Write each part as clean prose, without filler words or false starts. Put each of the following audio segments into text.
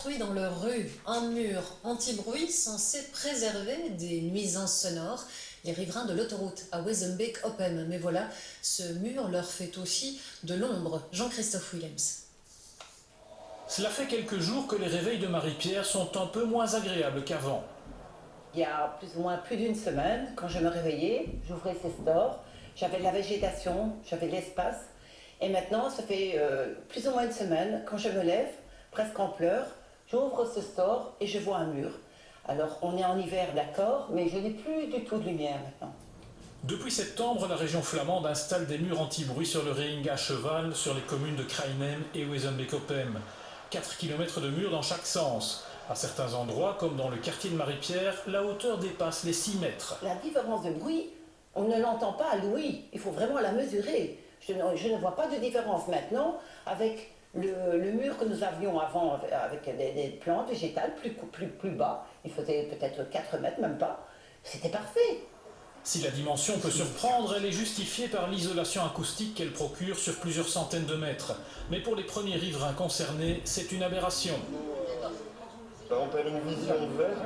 Construit dans leur rue un mur anti-bruit censé préserver des nuisances sonores les riverains de l'autoroute à Wezenbeek-Oppem. Mais voilà, ce mur leur fait aussi de l'ombre. Jean-Christophe Willems. Cela fait quelques jours que les réveils de Marie-Pierre sont un peu moins agréables qu'avant. Il y a plus ou moins plus d'une semaine, quand je me réveillais, j'ouvrais ces stores, j'avais de la végétation, j'avais de l'espace. Et maintenant, ça fait plus ou moins une semaine, quand je me lève, presque en pleurs, j'ouvre ce store et je vois un mur. Alors, on est en hiver, d'accord, mais je n'ai plus du tout de lumière maintenant. Depuis septembre, la région flamande installe des murs anti-bruit sur le Ring à cheval sur les communes de Krainem et Wezenbeek-Oppem. 4 km de murs dans chaque sens. À certains endroits, comme dans le quartier de Marie-Pierre, la hauteur dépasse les 6 mètres. La différence de bruit, on ne l'entend pas à l'ouïe, il faut vraiment la mesurer. Je ne vois pas de différence maintenant avec le mur que nous avions avant avec des plantes végétales plus bas. Il faisait peut-être 4 mètres, même pas. C'était parfait. Si la dimension peut surprendre, elle est justifiée par l'isolation acoustique qu'elle procure sur plusieurs centaines de mètres. Mais pour les premiers riverains concernés, c'est une aberration. On perd une vision verte,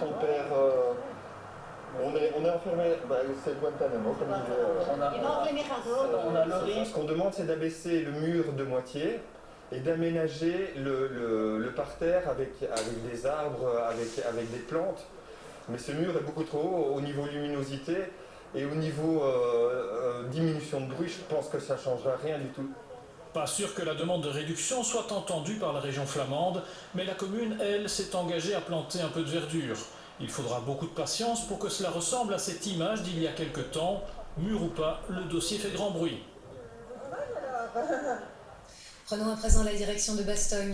on est enfermé, c'est Guantanamo, comme disait. Ce qu'on demande, c'est d'abaisser le mur de moitié et d'aménager le parterre avec des arbres, avec des plantes. Mais ce mur est beaucoup trop haut au niveau luminosité et au niveau diminution de bruit. Je pense que ça ne changera rien du tout. Pas sûr que la demande de réduction soit entendue par la région flamande, mais la commune, elle, s'est engagée à planter un peu de verdure. Il faudra beaucoup de patience pour que cela ressemble à cette image d'il y a quelque temps. Mur ou pas, le dossier fait grand bruit. Prenons à présent la direction de Bastogne.